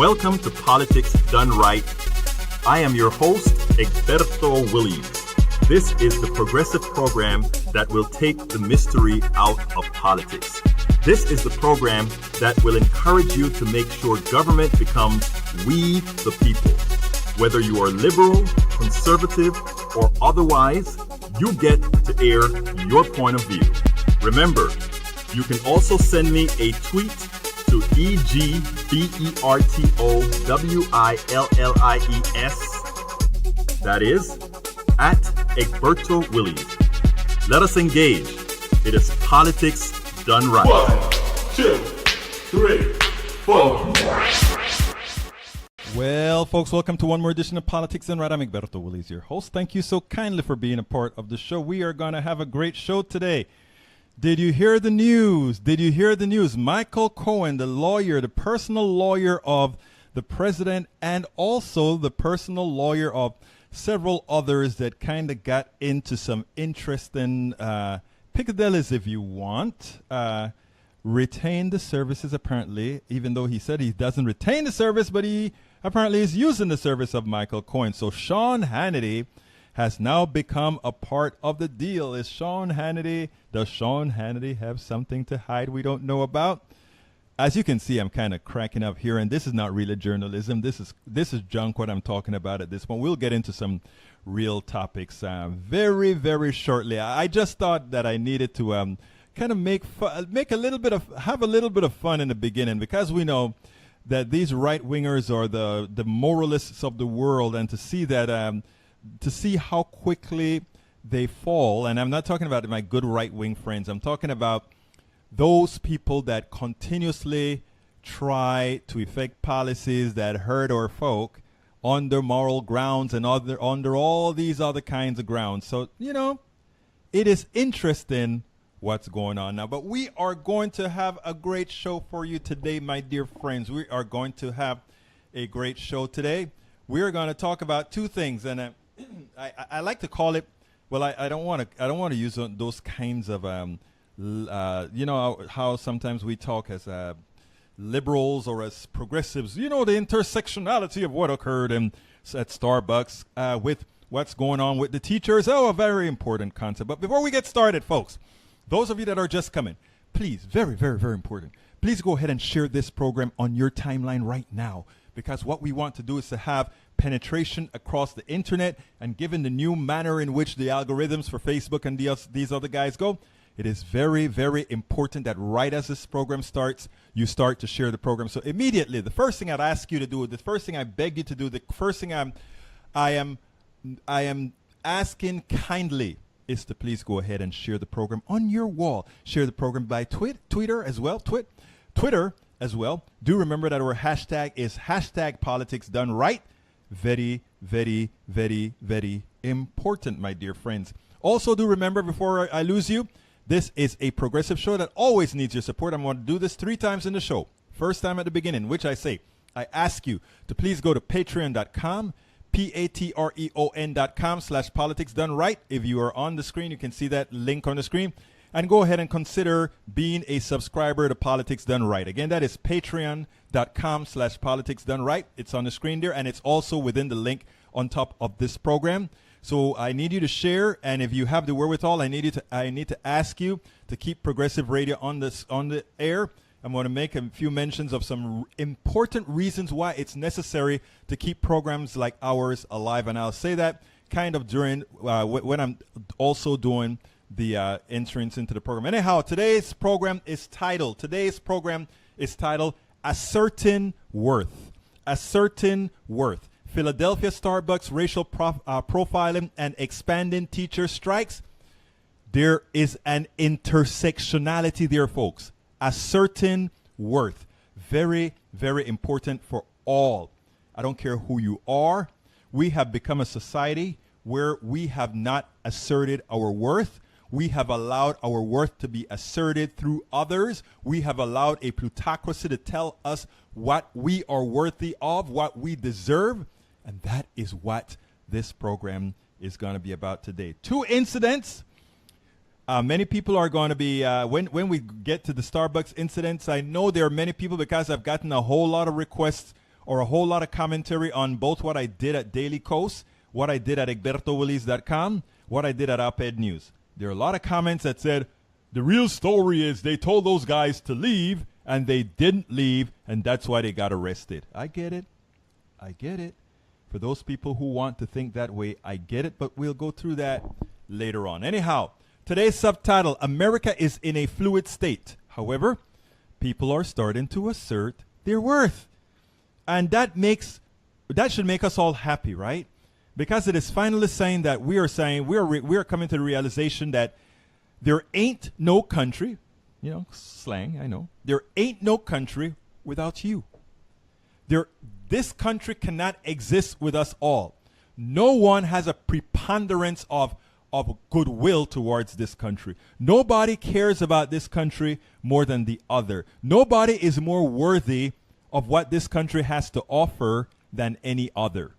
Welcome to Politics Done Right. I am your host, Egberto Willies. This is the progressive program that will take the mystery out of politics. This is the program that will encourage you to make sure government becomes we the people. Whether you are liberal, conservative, or otherwise, you get to air your point of view. Remember, you can also send me a tweet to EGBERTOWILLIES. That is, at Egberto Willies. Let us engage. It is politics done right. 1, 2, 3, 4. Well, folks, welcome to one more edition of Politics Done Right. I'm Egberto Willies, your host. Thank you so kindly for being a part of the show. We are going to have a great show today. Did you hear the news? Michael Cohen, the lawyer, the personal lawyer of the president, and also the personal lawyer of several others that kind of got into some interesting picadillies, if you want, retained the services apparently, even though he said he doesn't retain the service, but he apparently is using the service of Michael Cohen. So Sean Hannity has now become a part of the deal. Does Sean Hannity have something to hide we don't know about? As you can see, I'm kind of cracking up here, and this is not really journalism. This is junk what I'm talking about at this point. We'll get into some real topics very, very shortly. I just thought that I needed to kind of have a little bit of fun in the beginning, because we know that these right wingers are the moralists of the world, and to see that to see how quickly they fall. And I'm not talking about my good right wing friends. I'm talking about those people that continuously try to effect policies that hurt our folk under moral grounds and under all these other kinds of grounds. So, it is interesting what's going on now. But we are going to have a great show for you today, my dear friends. We are going to have a great show today. We are going to talk about two things, and I like to call it. Well, I don't want to use those kinds of how sometimes we talk as liberals or as progressives. The intersectionality of what occurred at Starbucks with what's going on with the teachers. A very important concept. But before we get started, folks, those of you that are just coming, please, very, very, very important, please go ahead and share this program on your timeline right now, because what we want to do is to have penetration across the internet, and given the new manner in which the algorithms for Facebook and these other guys go, it is very, very important that right as this program starts, you start to share the program. So immediately, the first thing I'd ask you to do, the first thing I beg you to do, the first thing I am asking kindly is to please go ahead and share the program on your wall. Share the program by Twitter as well. Twitter as well. Do remember that our hashtag is #PoliticsDoneRight. Very, very, very, very important, my dear friends. Also, do remember, before I lose you, this is a progressive show that always needs your support. I'm going to do this 3 times in the show. First time at the beginning, which I ask you to please go to patreon.com, patreon.com/politicsdoneright. If you are on the screen, you can see that link on the screen. And go ahead and consider being a subscriber to Politics Done Right. Again, that is patreon.com/politicsdoneright. It's on the screen there, and it's also within the link on top of this program. So I need you to share, and if you have the wherewithal, I need to ask you to keep Progressive Radio on the air. I'm going to make a few mentions of some important reasons why it's necessary to keep programs like ours alive, and I'll say that kind of during when I'm also doing the entrance into the program. Anyhow, today's program is titled Asserting Worth. Asserting Worth. Philadelphia Starbucks racial profiling and expanding teacher strikes. There is an intersectionality there, folks. Asserting worth. Very, very important for all. I don't care who you are. We have become a society where we have not asserted our worth. We have allowed our worth to be asserted through others. We have allowed a plutocracy to tell us what we are worthy of, what we deserve. And that is what this program is going to be about today. 2 incidents. Many people are going to be, when we get to the Starbucks incidents, I know there are many people, because I've gotten a whole lot of requests or a whole lot of commentary on both what I did at Daily Coast, what I did at egbertowillies.com, what I did at Op-Ed News. There are a lot of comments that said, the real story is they told those guys to leave, and they didn't leave, and that's why they got arrested. I get it. I get it. For those people who want to think that way, I get it, but we'll go through that later on. Anyhow, today's subtitle, America is in a fluid state. However, people are starting to assert their worth. And that should make us all happy, right? Because it is finally saying that we are coming to the realization that there ain't no country, slang, I know. There ain't no country without you. This country cannot exist with us all. No one has a preponderance of goodwill towards this country. Nobody cares about this country more than the other. Nobody is more worthy of what this country has to offer than any other.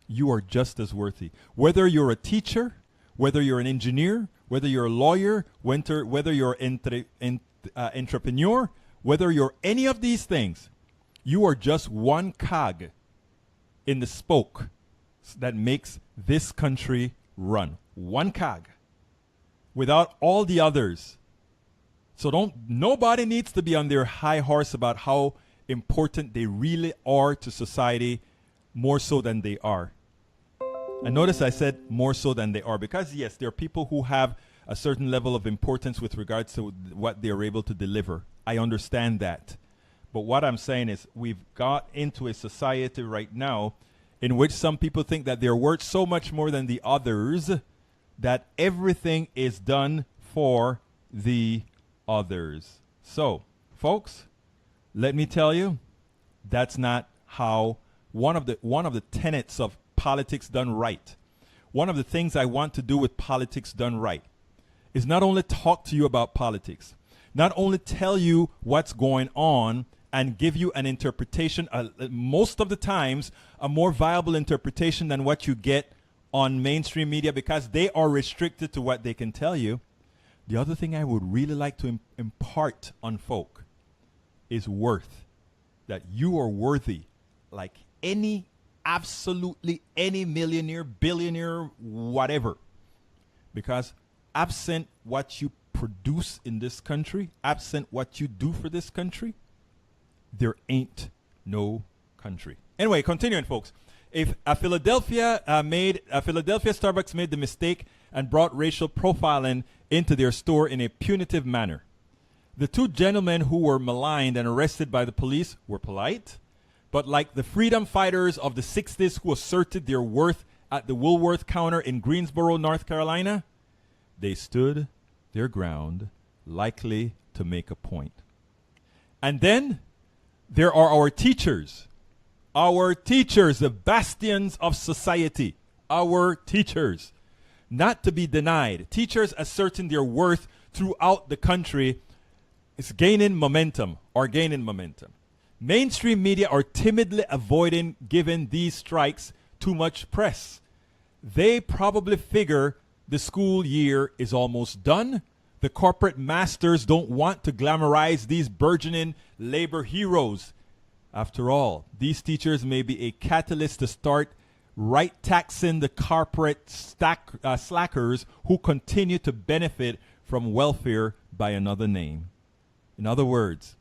You are just as worthy. Whether you're a teacher, whether you're an engineer, whether you're a lawyer, whether you're an entrepreneur, whether you're any of these things, you are just one cog in the spoke that makes this country run. One cog. Without all the others. So nobody needs to be on their high horse about how important they really are to society, more so than they are. And notice I said more so than they are, because yes, there are people who have a certain level of importance with regards to what they're able to deliver. I understand that. But what I'm saying is we've got into a society right now in which some people think that they're worth so much more than the others that everything is done for the others. So, folks, let me tell you, that's not how one of the tenets of politics done right. One of the things I want to do with politics done right is not only talk to you about politics, not only tell you what's going on and give you an interpretation, most of the times a more viable interpretation than what you get on mainstream media, because they are restricted to what they can tell you. The other thing I would really like to impart on folk is worth. That you are worthy like absolutely any millionaire, billionaire, whatever. Because absent what you produce in this country, absent what you do for this country, there ain't no country. Anyway, continuing, folks. If Philadelphia Starbucks made the mistake and brought racial profiling into their store in a punitive manner. The two gentlemen who were maligned and arrested by the police were polite, but like the freedom fighters of the 60s who asserted their worth at the Woolworth counter in Greensboro, North Carolina, they stood their ground, likely to make a point. And then there are our teachers, the bastions of society, our teachers, not to be denied. Teachers asserting their worth throughout the country is gaining momentum. Mainstream media are timidly avoiding giving these strikes too much press. They probably figure the school year is almost done. The corporate masters don't want to glamorize these burgeoning labor heroes. After all, these teachers may be a catalyst to start right taxing the corporate slackers who continue to benefit from welfare by another name. In other words,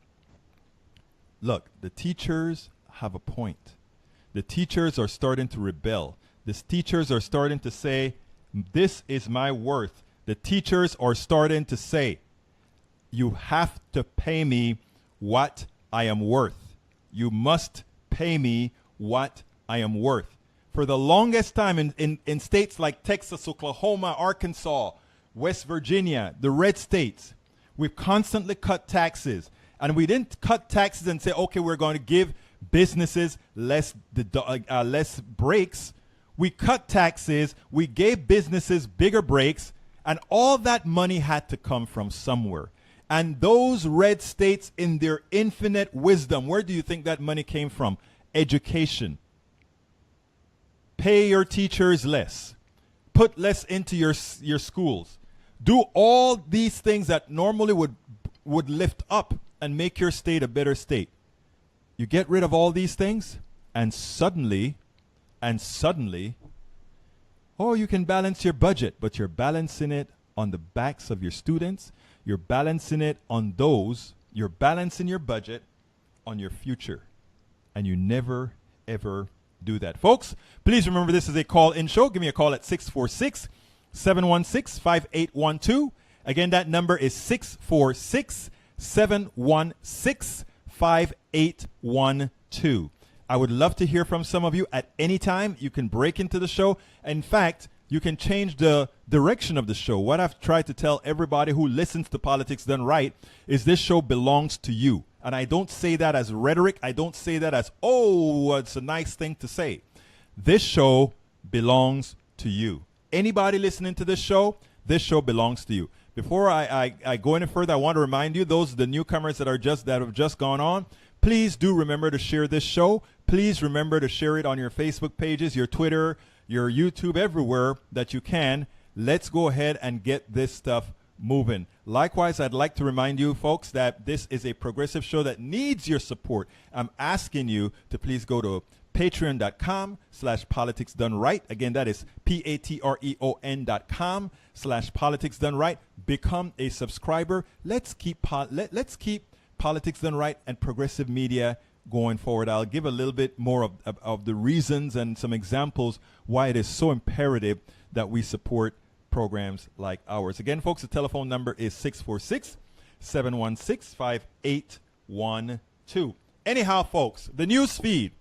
look, the teachers have a point. The teachers are starting to rebel. The teachers are starting to say, this is my worth. The teachers are starting to say, you have to pay me what I am worth. You must pay me what I am worth. For the longest time in states like Texas, Oklahoma, Arkansas, West Virginia, the red states, we've constantly cut taxes. And we didn't cut taxes and say, okay, we're going to give businesses less breaks. We cut taxes, we gave businesses bigger breaks, and all that money had to come from somewhere. And those red states, in their infinite wisdom, where do you think that money came from? Education. Pay your teachers less. Put less into your schools. Do all these things that normally would lift up and make your state a better state. You get rid of all these things, and suddenly, oh, you can balance your budget, but you're balancing it on the backs of your students. You're balancing it on those. You're balancing your budget on your future. And you never, ever do that. Folks, please remember this is a call-in show. Give me a call at 646-716-5812. Again, that number is 646-716-5812. I would love to hear from some of you at any time. You can break into the show. In fact, you can change the direction of the show. What I've tried to tell everybody who listens to Politics Done Right is this show belongs to you. And I don't say that as rhetoric. I don't say that as, oh, it's a nice thing to say. This show belongs to you. Anybody listening to this show belongs to you. Before I go any further, I want to remind you, the newcomers that have just gone on, please do remember to share this show. Please remember to share it on your Facebook pages, your Twitter, your YouTube, everywhere that you can. Let's go ahead and get this stuff moving. Likewise, I'd like to remind you, folks, that this is a progressive show that needs your support. I'm asking you to please go to patreon.com/politicsdoneright. Again, that is patreon.com/politicsdoneright. Become a subscriber. Let's keep Politics Done Right and progressive media going forward. I'll give a little bit more of the reasons and some examples why it is so imperative that we support programs like ours. Again, folks, the telephone number is 646-716-5812. Anyhow, folks, the news feed.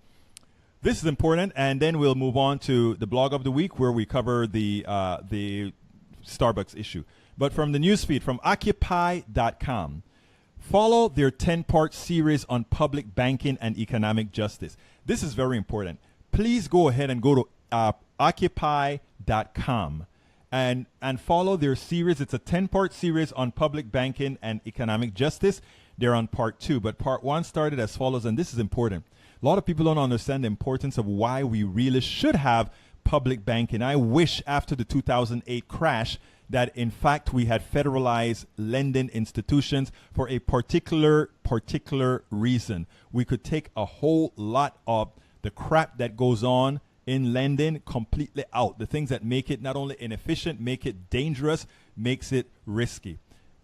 This is important, and then we'll move on to the blog of the week where we cover the Starbucks issue. But from the news feed, from Occupy.com, follow their 10-part series on public banking and economic justice. This is very important. Please go ahead and go to Occupy.com and follow their series. It's a 10-part series on public banking and economic justice. They're on part 2, but part 1 started as follows, and this is important. A lot of people don't understand the importance of why we really should have public banking. I wish after the 2008 crash that, in fact, we had federalized lending institutions for a particular reason. We could take a whole lot of the crap that goes on in lending completely out. The things that make it not only inefficient, make it dangerous, makes it risky.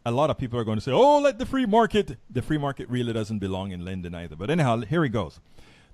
A lot of people are going to say, oh, let the free market. The free market really doesn't belong in lending either. But anyhow, here he goes.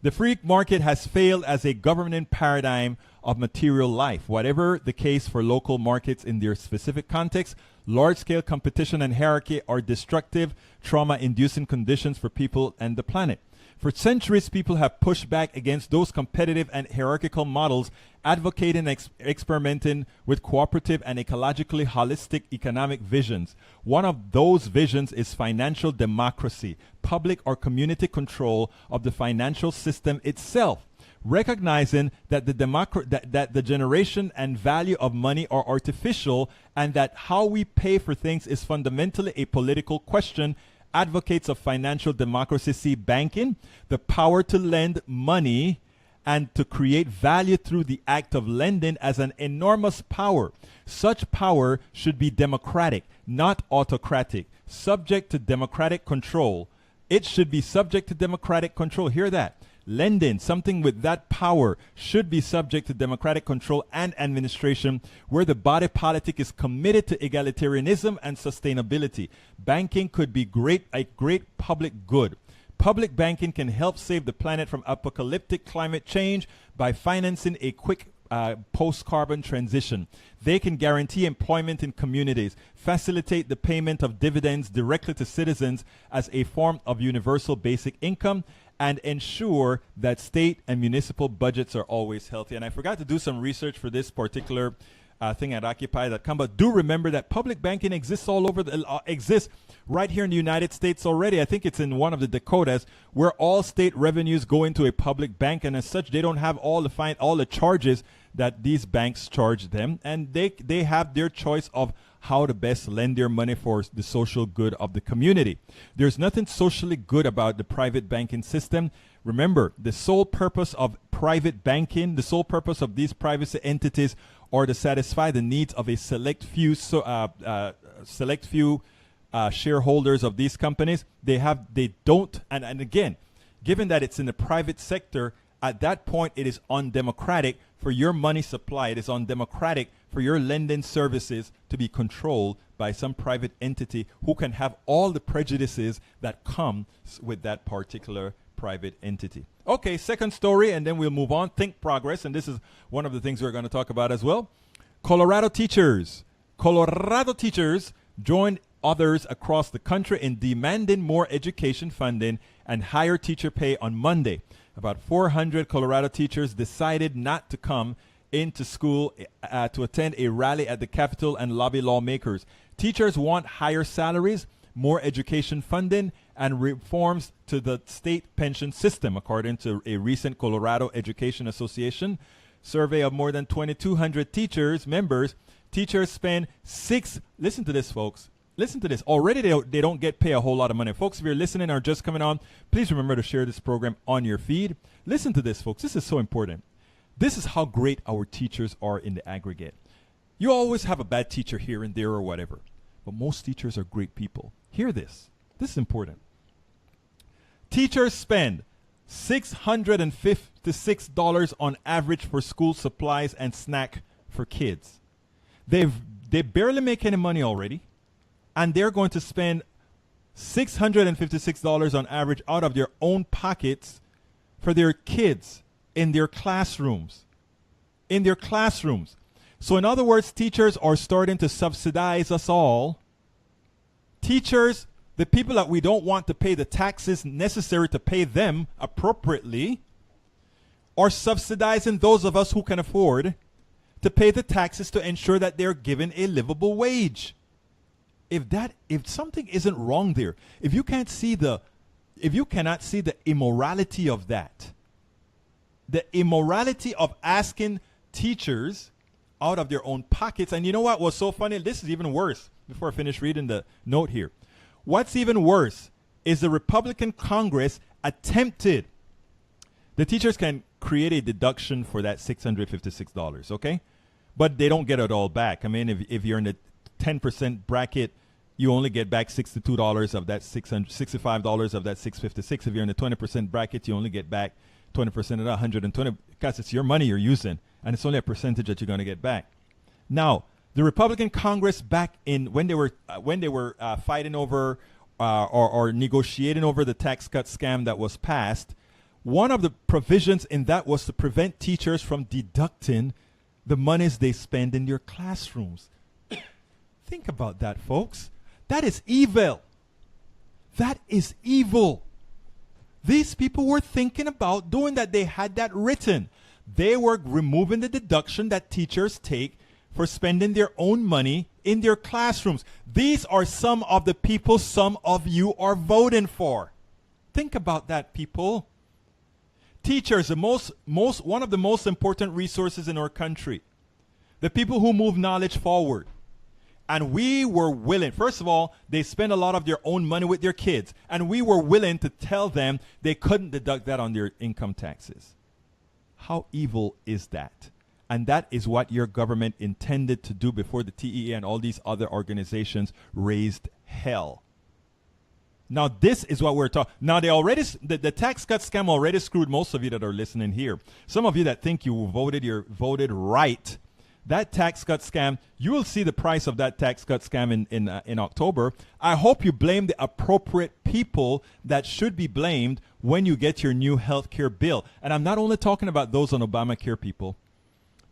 The free market has failed as a governing paradigm of material life. Whatever the case for local markets in their specific context, large-scale competition and hierarchy are destructive, trauma-inducing conditions for people and the planet. For centuries, people have pushed back against those competitive and hierarchical models, advocating and experimenting with cooperative and ecologically holistic economic visions. One of those visions is financial democracy, public or community control of the financial system itself. Recognizing that the generation and value of money are artificial and that how we pay for things is fundamentally a political question, advocates of financial democracy see banking, the power to lend money and to create value through the act of lending, as an enormous power. Such power should be democratic, not autocratic, subject to democratic control. It should be subject to democratic control. Hear that. Lending, something with that power, should be subject to democratic control and administration, where the body politic is committed to egalitarianism and sustainability. Banking could be a great public good. Public banking can help save the planet from apocalyptic climate change by financing a quick post-carbon transition. They can guarantee employment in communities, facilitate the payment of dividends directly to citizens as a form of universal basic income, and ensure that state and municipal budgets are always healthy. And I forgot to do some research for this particular thing at Occupy.com, but do remember that public banking exists all over, exists right here in the United States already. I think it's in one of the Dakotas, where all state revenues go into a public bank, and as such, they don't have all the charges that these banks charge them, and they have their choice of how to best lend their money for the social good of the community. There's nothing socially good about the private banking system. Remember, the sole purpose of private banking, the sole purpose of these privacy entities, are to satisfy the needs of a select few shareholders of these companies. They don't, and again, given that it's in the private sector, At that point, it is undemocratic for your money supply. It is undemocratic for your lending services to be controlled by some private entity who can have all the prejudices that come with that particular private entity. Okay, second story, and then we'll move on. Think progress, and this is one of the things we're going to talk about as well. Colorado teachers joined others across the country in demanding more education funding and higher teacher pay on Monday. About 400 Colorado teachers decided not to come into school to attend a rally at the Capitol and lobby lawmakers. Teachers want higher salaries, more education funding, and reforms to the state pension system, according to a recent Colorado Education Association survey of more than 2,200 members. Teachers spend listen to this, folks. Listen to this. Already they don't get paid a whole lot of money. Folks, if you're listening or just coming on, please remember to share this program on your feed. Listen to this, folks. This is so important. This is how great our teachers are in the aggregate. You always have a bad teacher here and there or whatever, but most teachers are great people. Hear this. This is important. Teachers spend $656 on average for school supplies and snack for kids. They barely make any money already, and they're going to spend $656 on average out of their own pockets for their kids in their classrooms. So in other words, teachers are starting to subsidize us all. Teachers, the people that we don't want to pay the taxes necessary to pay them appropriately, are subsidizing those of us who can afford to pay the taxes to ensure that they're given a livable wage. If something isn't wrong there, if you cannot see the immorality of that, the immorality of asking teachers out of their own pockets. And you know what was so funny? This is even worse. Before I finish reading the note here, what's even worse is the Republican Congress attempted. The teachers can create a deduction for that $656, okay? But they don't get it all back. I mean, if you're in the 10% bracket, you only get back $62 of that $65 of that $656. If you're in the 20% bracket, you only get back 20% of that 120, because it's your money you're using, and it's only a percentage that you're going to get back. Now, the Republican Congress back in when they were fighting over or negotiating over the tax cut scam that was passed, one of the provisions in that was to prevent teachers from deducting the monies they spend in their classrooms. Think about that, folks. That is evil. That is evil. These people were thinking about doing that. They had that written. They were removing the deduction that teachers take for spending their own money in their classrooms. These are some of the people some of you are voting for. Think about that, people. Teachers, one of the most important resources in our country. The people who move knowledge forward. And we were willing, first of all, they spend a lot of their own money with their kids. And we were willing to tell them they couldn't deduct that on their income taxes. How evil is that? And that is what your government intended to do before the TEA and all these other organizations raised hell. Now, this is what we're talking. Now, the tax cut scam already screwed most of you that are listening here. Some of you that think you voted right. That tax cut scam, you will see the price of that tax cut scam in October. I hope you blame the appropriate people that should be blamed when you get your new health care bill. And I'm not only talking about those on Obamacare, people.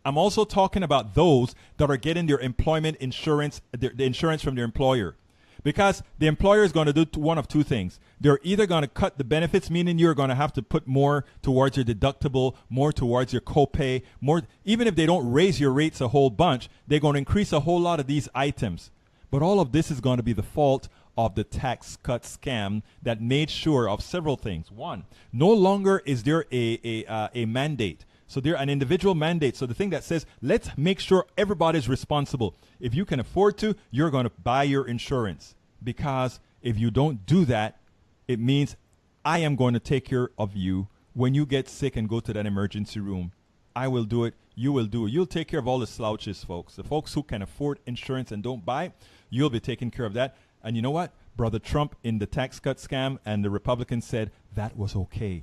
I'm also talking about those that are getting their employment insurance, the insurance from their employer. Because the employer is going to do one of two things. They're either going to cut the benefits, meaning you're going to have to put more towards your deductible, more towards your copay, more. Even if they don't raise your rates a whole bunch, they're going to increase a whole lot of these items. But all of this is going to be the fault of the tax cut scam that made sure of several things. One, no longer is there a mandate. So they're an individual mandate. So the thing that says, let's make sure everybody's responsible. If you can afford to, you're going to buy your insurance. Because if you don't do that, it means I am going to take care of you when you get sick and go to that emergency room. I will do it. You will do it. You'll take care of all the slouches, folks. The folks who can afford insurance and don't buy, you'll be taking care of that. And you know what? Brother Trump in the tax cut scam and the Republicans said that was okay.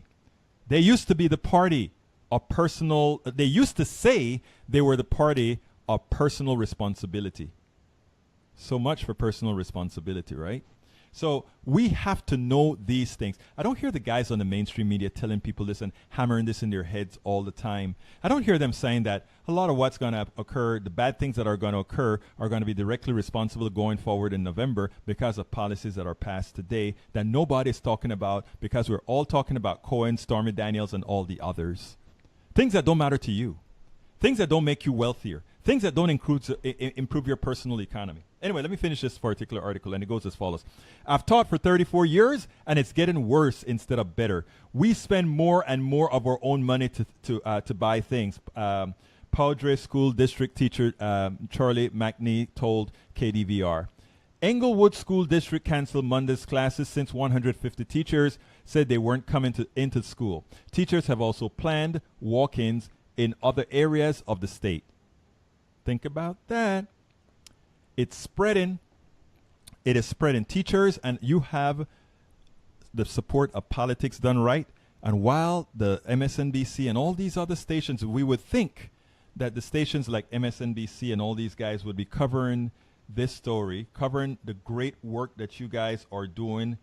They used to be the party of personal, they used to say they were the party of personal responsibility. So much for personal responsibility, right? So we have to know these things. I don't hear the guys on the mainstream media telling people this and hammering this in their heads all the time. I don't hear them saying that a lot of what's going to occur, the bad things that are going to occur, are going to be directly responsible going forward in November because of policies that are passed today that nobody's talking about, because we're all talking about Cohen, Stormy Daniels, and all the others. Things that don't matter to you. Things that don't make you wealthier. Things that don't improve your personal economy. Anyway, let me finish this particular article, and it goes as follows. I've taught for 34 years, and it's getting worse instead of better. We spend more and more of our own money to buy things. Padre School District teacher Charlie McNee told KDVR. Englewood School District canceled Monday's classes since 150 teachers said they weren't coming into school. Teachers have also planned walk-ins in other areas of the state. Think about that. It's spreading. It is spreading. Teachers, and you have the support of Politics Done Right. And while the MSNBC and all these other stations, we would think that the stations like MSNBC and all these guys would be covering this story, covering the great work that you guys are doing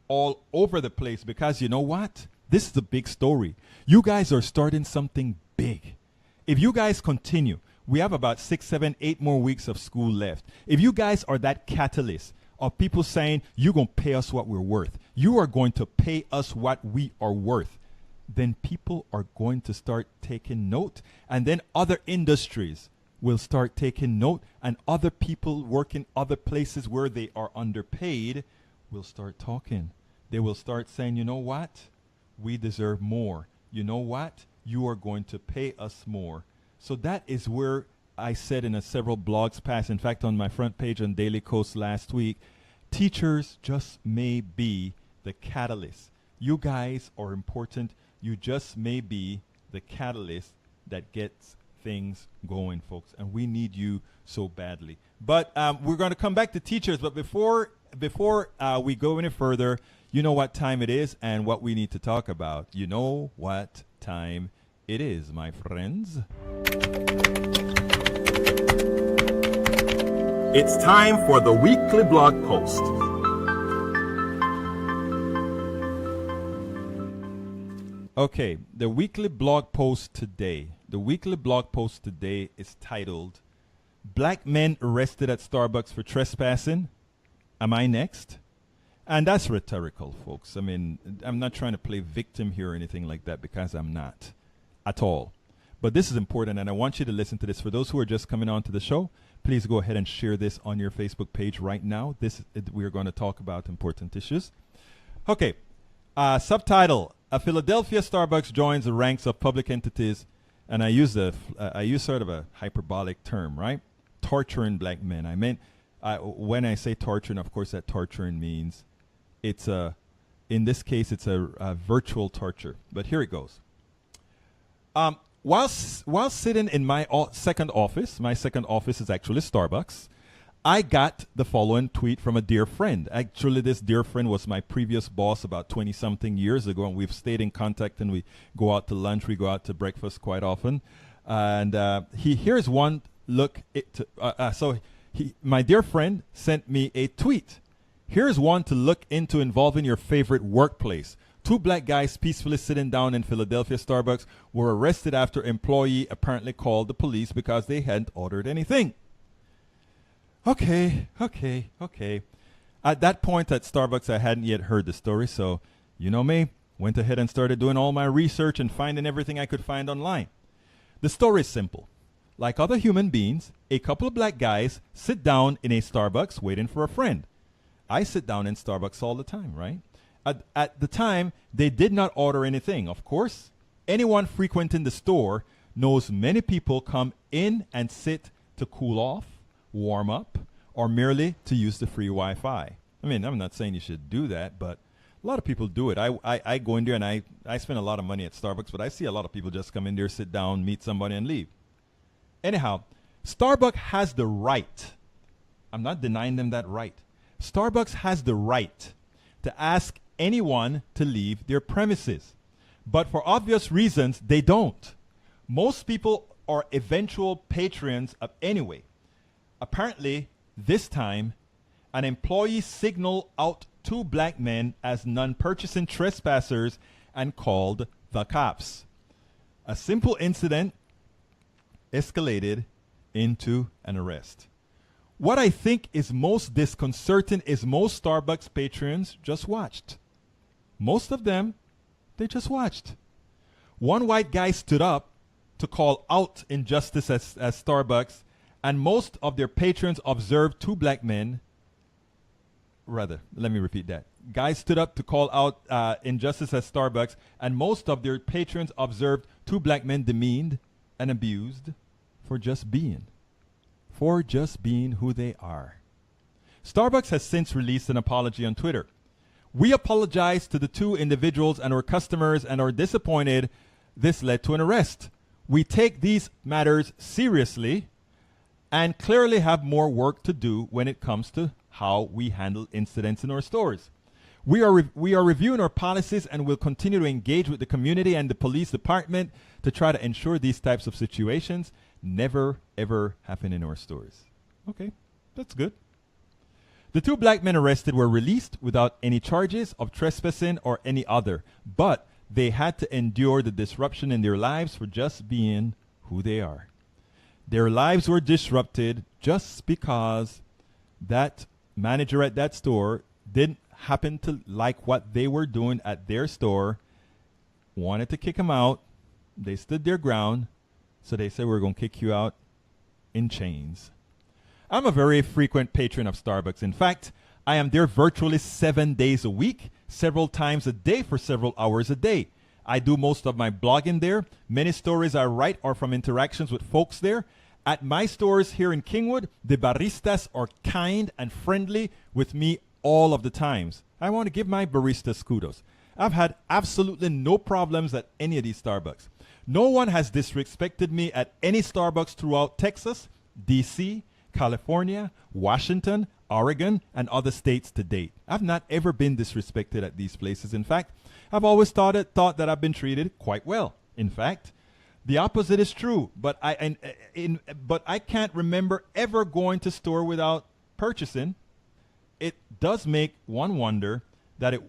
all over the place, because you know what? This is a big story. You guys are starting something big. If you guys continue, we have about 6, 7, 8 more weeks of school left. If you guys are that catalyst of people saying, you're going to pay us what we're worth, you are going to pay us what we are worth, then people are going to start taking note. And then other industries will start taking note, and other people working other places where they are underpaid will start talking. They will start saying, you know what? We deserve more. You know what? You are going to pay us more. So that is where I said in several blogs past, in fact, on my front page on Daily Coast last week, teachers just may be the catalyst. You guys are important. You just may be the catalyst that gets things going, folks. And we need you so badly. But we're going to come back to teachers. But before we go any further, you know what time it is and what we need to talk about. You know what time it is, my friends. It's time for the weekly blog post. Okay, the weekly blog post today. The weekly blog post today is titled, Black Men Arrested at Starbucks for Trespassing. Am I next? And that's rhetorical, folks. I mean, I'm not trying to play victim here or anything like that, because I'm not at all. But this is important, and I want you to listen to this. For those who are just coming on to the show, please go ahead and share this on your Facebook page right now. We're going to talk about important issues. Okay, subtitle, a Philadelphia Starbucks joins the ranks of public entities, and I use sort of a hyperbolic term, right? Torturing black men. I meant, when I say torturing, of course, that torturing means in this case, it's a virtual torture. But here it goes. While sitting in my second office is actually Starbucks, I got the following tweet from a dear friend. Actually, this dear friend was my previous boss about 20-something years ago, and we've stayed in contact, and we go out to lunch, we go out to breakfast quite often. And here's one look. My dear friend sent me a tweet. Here's one to look into involving your favorite workplace. 2 black guys peacefully sitting down in Philadelphia Starbucks were arrested after employee apparently called the police because they hadn't ordered anything. Okay. At that point at Starbucks, I hadn't yet heard the story, so you know me, went ahead and started doing all my research and finding everything I could find online. The story is simple. Like other human beings, a couple of black guys sit down in a Starbucks waiting for a friend. I sit down in Starbucks all the time, right? At the time, they did not order anything. Of course, anyone frequenting the store knows many people come in and sit to cool off, warm up, or merely to use the free Wi-Fi. I mean, I'm not saying you should do that, but a lot of people do it. I go in there and I spend a lot of money at Starbucks, but I see a lot of people just come in there, sit down, meet somebody, and leave. Anyhow, Starbucks has the right. I'm not denying them that right. Starbucks has the right to ask anyone to leave their premises. But for obvious reasons, they don't. Most people are eventual patrons of anyway. Apparently, this time, an employee signaled out two black men as non-purchasing trespassers and called the cops. A simple incident escalated into an arrest. What I think is most disconcerting is most Starbucks patrons just watched. Most of them, they just watched. One white guy stood up to call out injustice at Starbucks, and most of their patrons observed two black men. Rather, let me repeat that. Guys stood up to call out injustice at Starbucks, and most of their patrons observed two black men demeaned and abused for just being who they are. Starbucks has since released an apology on Twitter. We apologize to the two individuals and our customers and are disappointed this led to an arrest. We take these matters seriously and clearly have more work to do when it comes to how we handle incidents in our stores. We are reviewing our policies and will continue to engage with the community and the police department to try to ensure these types of situations never, ever happen in our stores. Okay, that's good. The two black men arrested were released without any charges of trespassing or any other, but they had to endure the disruption in their lives for just being who they are. Their lives were disrupted just because that manager at that store didn't happen to like what they were doing at their store, wanted to kick them out. They stood their ground, so they said, we're going to kick you out in chains. I'm a very frequent patron of Starbucks. In fact, I am there virtually 7 days a week, several times a day for several hours a day. I do most of my blogging there. Many stories I write are from interactions with folks there. At my stores here in Kingwood, the baristas are kind and friendly with me all of the times. I want to give my baristas kudos. I've had absolutely no problems at any of these Starbucks. No one has disrespected me at any Starbucks throughout Texas, D.C., California, Washington, Oregon, and other states to date. I've not ever been disrespected at these places. In fact, I've always thought that I've been treated quite well. In fact, the opposite is true, but I can't remember ever going to store without purchasing. It does make one wonder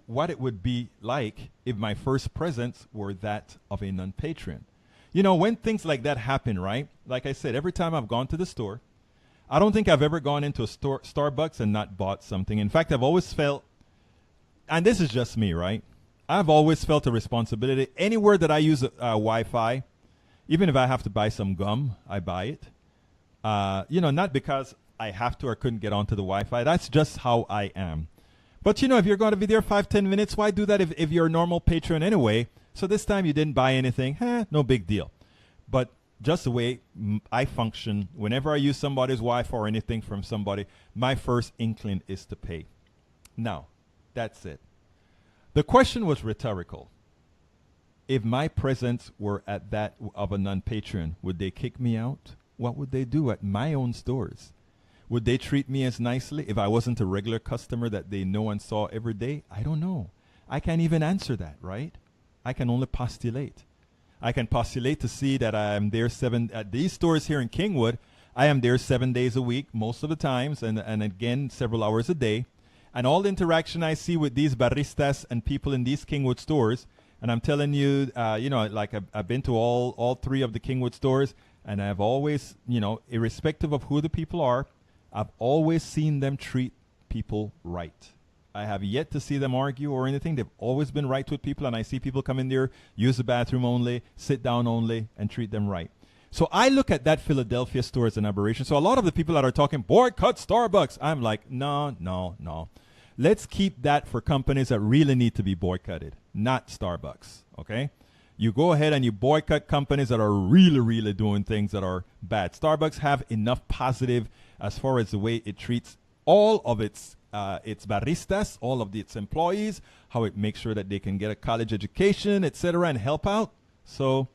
what it would be like if my first presence were that of a non-patron. You know, when things like that happen, right? Like I said, every time I've gone to the store, I don't think I've ever gone into a Starbucks and not bought something. In fact, I've always felt, and this is just me, right? I've always felt a responsibility. Anywhere that I use Wi-Fi, even if I have to buy some gum, I buy it. Not because I have to or couldn't get onto the Wi-Fi. That's just how I am. But, if you're going to be there 5-10 minutes, why do that if you're a normal patron anyway? So this time you didn't buy anything. No big deal. But just the way I function, whenever I use somebody's Wi-Fi or anything from somebody, my first inkling is to pay. Now, that's it. The question was rhetorical. If my presence were at that of a non-patron, would they kick me out? What would they do at my own stores? Would they treat me as nicely if I wasn't a regular customer that they know and saw every day? I don't know. I can't even answer that, right? I can only postulate. I can postulate to see that I am there at these stores here in Kingwood. I am there 7 days a week, most of the times, and again, several hours a day. And all the interaction I see with these baristas and people in these Kingwood stores, and I'm telling you, I've been to all three of the Kingwood stores, and I've always, irrespective of who the people are, I've always seen them treat people right. I have yet to see them argue or anything. They've always been right with people, and I see people come in there, use the bathroom only, sit down only, and treat them right. So I look at that Philadelphia store as an aberration. So a lot of the people that are talking, boycott Starbucks, I'm like, no. Let's keep that for companies that really need to be boycotted, not Starbucks, okay? You go ahead and you boycott companies that are really, really doing things that are bad. Starbucks have enough positive as far as the way it treats all of its baristas, all of its employees, how it makes sure that they can get a college education, etc., and help out. So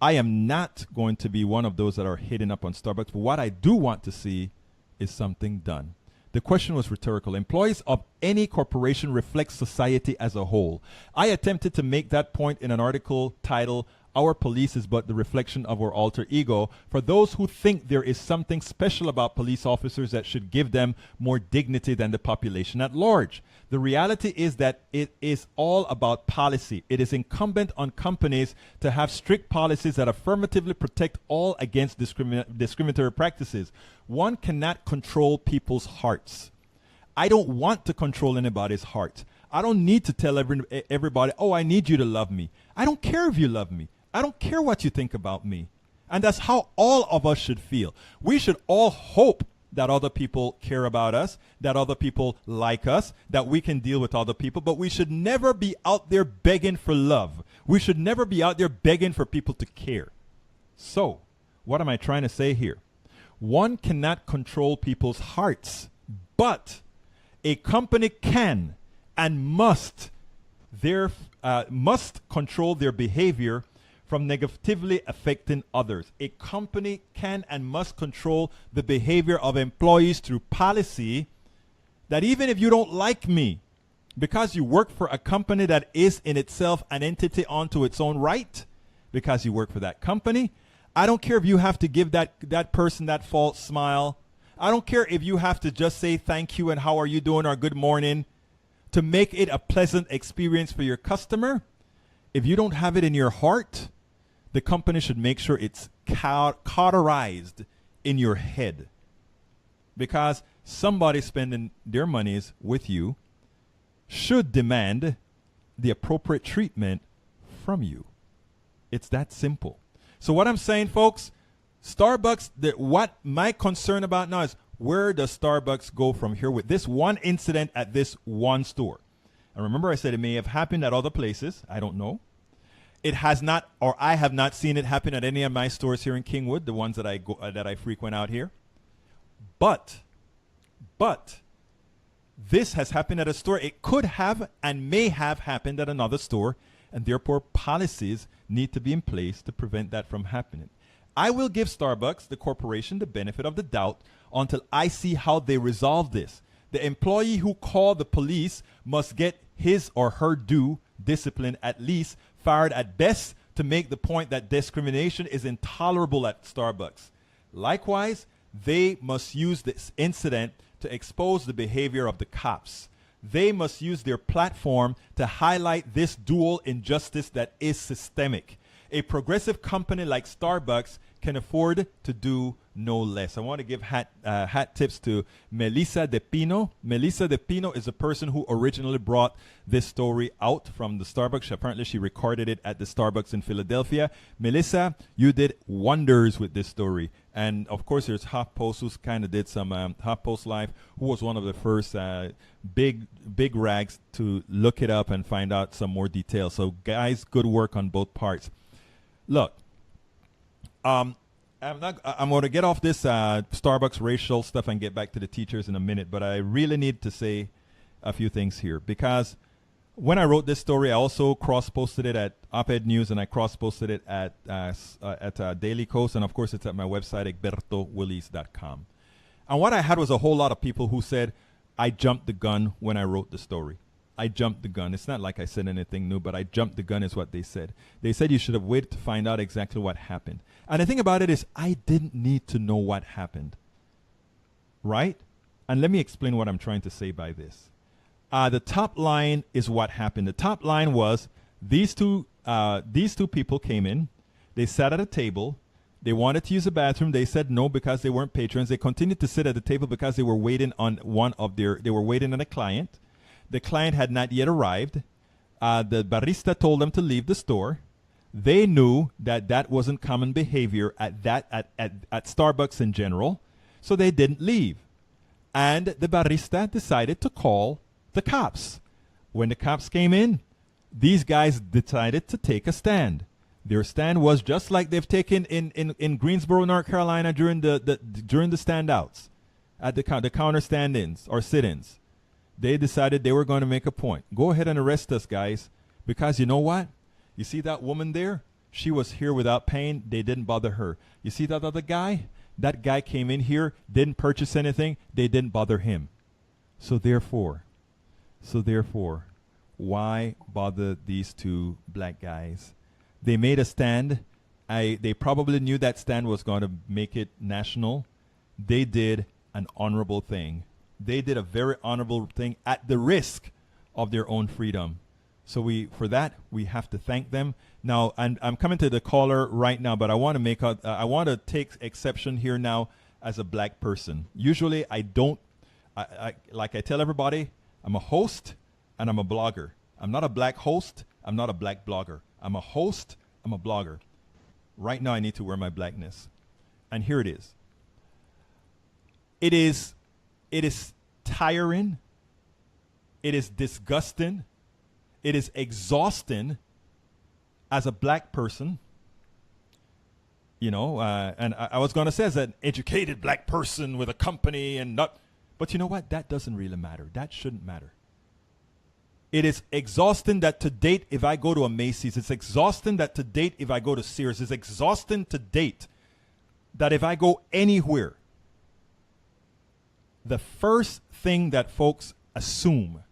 I am not going to be one of those that are hitting up on Starbucks. But what I do want to see is something done. The question was rhetorical. Employees of any corporation reflect society as a whole. I attempted to make that point in an article titled, Our Police is But the Reflection of Our Alter Ego, for those who think there is something special about police officers that should give them more dignity than the population at large. The reality is that it is all about policy. It is incumbent on companies to have strict policies that affirmatively protect all against discriminatory practices. One cannot control people's hearts. I don't want to control anybody's heart. I don't need to tell everybody, oh, I need you to love me. I don't care if you love me. I don't care what you think about me. And that's how all of us should feel. We should all hope that other people care about us, that other people like us, that we can deal with other people, but we should never be out there begging for love. We should never be out there begging for people to care. So, what am I trying to say here? One cannot control people's hearts, but a company can and must control their behavior from negatively affecting others. A company can and must control the behavior of employees through policy that even if you don't like me, because you work for a company that is in itself an entity unto its own right, because you work for that company, I don't care if you have to give that person that false smile. I don't care if you have to just say thank you and how are you doing or good morning to make it a pleasant experience for your customer. If you don't have it in your heart, the company should make sure it's cauterized in your head, because somebody spending their monies with you should demand the appropriate treatment from you. It's that simple. So what I'm saying, folks, Starbucks, what my concern about now is, where does Starbucks go from here with this one incident at this one store? And remember I said it may have happened at other places. I don't know. It has not, or I have not seen it happen at any of my stores here in Kingwood, the ones that I frequent out here. But this has happened at a store. It could have and may have happened at another store, and therefore policies need to be in place to prevent that from happening. I will give Starbucks, the corporation, the benefit of the doubt until I see how they resolve this. The employee who called the police must get his or her due discipline, at least fired at best, to make the point that discrimination is intolerable at Starbucks. Likewise, they must use this incident to expose the behavior of the cops. They must use their platform to highlight this dual injustice that is systemic. A progressive company like Starbucks can afford to do no less. I want to give hat tips to Melissa De Pino. Melissa De Pino is the person who originally brought this story out from the Starbucks. Apparently, she recorded it at the Starbucks in Philadelphia. Melissa, you did wonders with this story. And, of course, there's HuffPost, who kind of did some HuffPost Live, who was one of the first big rags to look it up and find out some more details. So, guys, good work on both parts. Look, I'm going to get off this Starbucks racial stuff and get back to the teachers in a minute, but I really need to say a few things here, because when I wrote this story, I also cross-posted it at Op-Ed News, and I cross-posted it at Daily Coast, and of course it's at my website, egbertowillies.com. And what I had was a whole lot of people who said, I jumped the gun when I wrote the story. I jumped the gun. It's not like I said anything new, but I jumped the gun is what they said. They said you should have waited to find out exactly what happened. And the thing about it is, I didn't need to know what happened. Right? And let me explain what I'm trying to say by this. The top line is what happened. The top line was these two people came in. They sat at a table. They wanted to use the bathroom. They said no because they weren't patrons. They continued to sit at the table because they were waiting on they were waiting on a client. The client had not yet arrived. The barista told them to leave the store. They knew that that wasn't common behavior at Starbucks in general, so they didn't leave. And the barista decided to call the cops. When the cops came in, these guys decided to take a stand. Their stand was just like they've taken in Greensboro, North Carolina during the standouts, at the counter stand-ins or sit-ins. They decided they were going to make a point. Go ahead and arrest us, guys, because you know what? You see that woman there? She was here without paying. They didn't bother her. You see that other guy? That guy came in here, didn't purchase anything. They didn't bother him. So therefore, why bother these two black guys? They made a stand. They probably knew that stand was going to make it national. They did an honorable thing. They did a very honorable thing at the risk of their own freedom. So for that we have to thank them. Now, and I'm coming to the caller right now, but I want to take exception here now as a black person. Usually I don't. Like I tell everybody, I'm a host and I'm a blogger. I'm not a black host. I'm not a black blogger. I'm a host. I'm a blogger. Right now I need to wear my blackness. And here it is. It is tiring. It is disgusting. It is exhausting as a black person. You know, and I was going to say as an educated black person with a company and not, but you know what? That doesn't really matter. That shouldn't matter. It is exhausting that to date, if I go to a Macy's, it's exhausting that to date, if I go to Sears, it's exhausting to date that if I go anywhere, the first thing that folks assume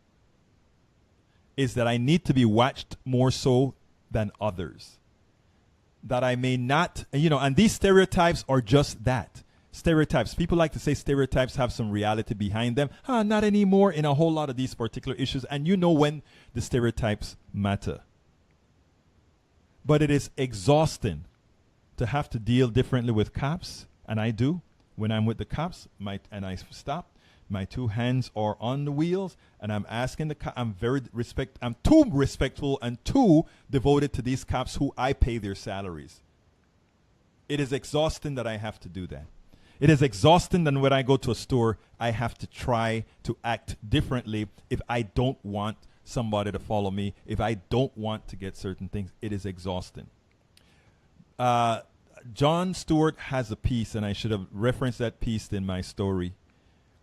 is that I need to be watched more so than others. That I may not, you know, and these stereotypes are just that. Stereotypes. People like to say stereotypes have some reality behind them. Not anymore in a whole lot of these particular issues. And you know when the stereotypes matter. But it is exhausting to have to deal differently with cops. And I do. When I'm with the cops, and I stop, my two hands are on the wheels, and I'm asking I'm too respectful and too devoted to these cops who I pay their salaries. It is exhausting that I have to do that. It is exhausting that when I go to a store, I have to try to act differently if I don't want somebody to follow me, if I don't want to get certain things. It is exhausting. Jon Stewart has a piece, and I should have referenced that piece in my story,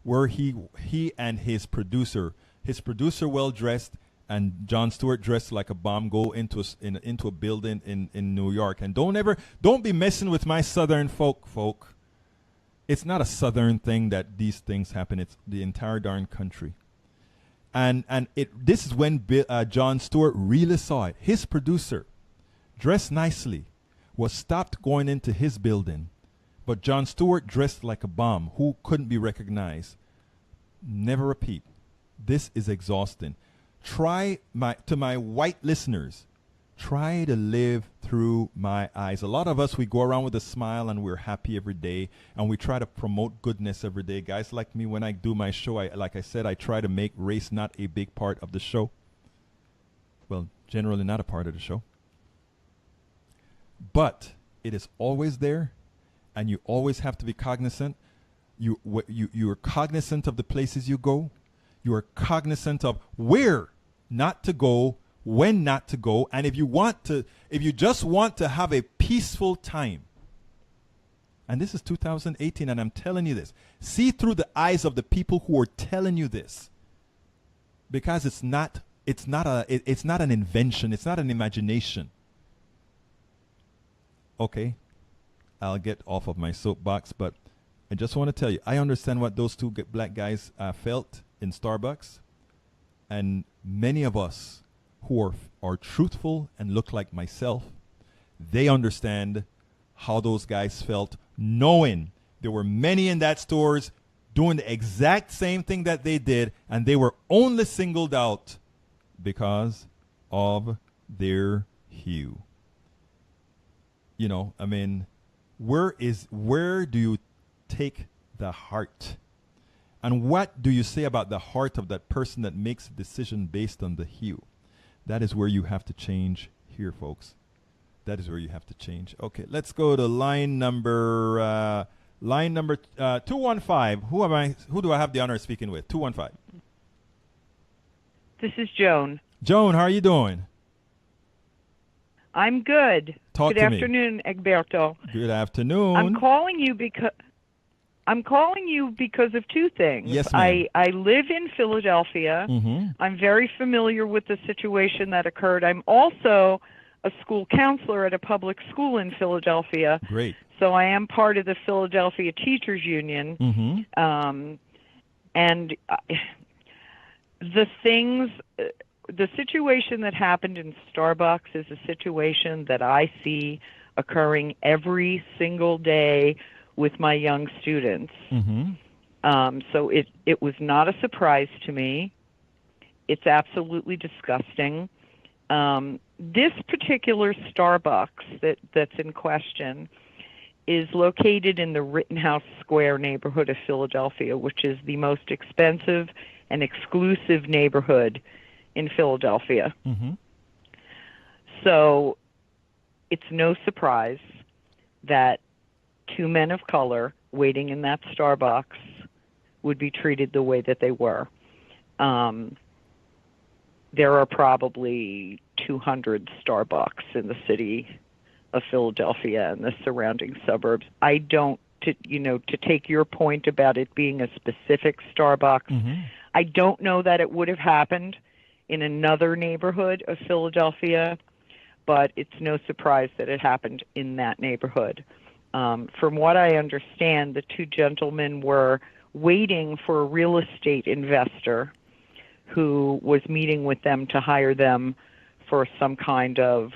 where he and his producer well dressed, and Jon Stewart dressed like a bomb, go into a building in New York. And don't be messing with my Southern folk. It's not a Southern thing that these things happen. It's the entire darn country. And this is when Jon Stewart really saw it. His producer, dressed nicely, was stopped going into his building. But Jon Stewart dressed like a bomb who couldn't be recognized. Never repeat. This is exhausting. To my white listeners, try to live through my eyes. A lot of us, we go around with a smile and we're happy every day, and we try to promote goodness every day. Guys like me, when I do my show, like I said, I try to make race not a big part of the show. Well, generally not a part of the show. But it is always there, and you always have to be cognizant. You're cognizant of the places you go. You are cognizant of where not to go, when not to go, and if you just want to have a peaceful time. And this is 2018, and I'm telling you this. See through the eyes of the people who are telling you this, because it's not an invention. It's not an imagination. Okay, I'll get off of my soapbox, but I just want to tell you, I understand what those two black guys felt in Starbucks, and many of us who are truthful and look like myself, they understand how those guys felt, knowing there were many in that stores doing the exact same thing that they did, and they were only singled out because of their hue. You know, I mean, where do you take the heart? And what do you say about the heart of that person that makes a decision based on the hue? That is where you have to change here, folks. That is where you have to change. Okay, let's go to line number 215. Who do I have the honor of speaking with? 215. This is Joan. Joan, how are you doing? I'm good. Talk Good to me. afternoon, Egberto. Good afternoon. I'm calling you because of two things. Yes, ma'am. I live in Philadelphia. Mm-hmm. I'm very familiar with the situation that occurred. I'm also a school counselor at a public school in Philadelphia. Great. So I am part of the Philadelphia Teachers Union. Mm-hmm. And The situation that happened in Starbucks is a situation that I see occurring every single day with my young students. So it was not a surprise to me. It's absolutely disgusting. This particular Starbucks that's in question is located in the Rittenhouse Square neighborhood of Philadelphia, which is the most expensive and exclusive neighborhood in Philadelphia. So it's no surprise that two men of color waiting in that Starbucks would be treated the way that they were. There are probably 200 Starbucks in the city of Philadelphia and the surrounding suburbs. I don't, to take your point about it being a specific Starbucks, I don't know that it would have happened in another neighborhood of Philadelphia, but it's no surprise that it happened in that neighborhood. From what I understand, the two gentlemen were waiting for a real estate investor who was meeting with them to hire them for some kind of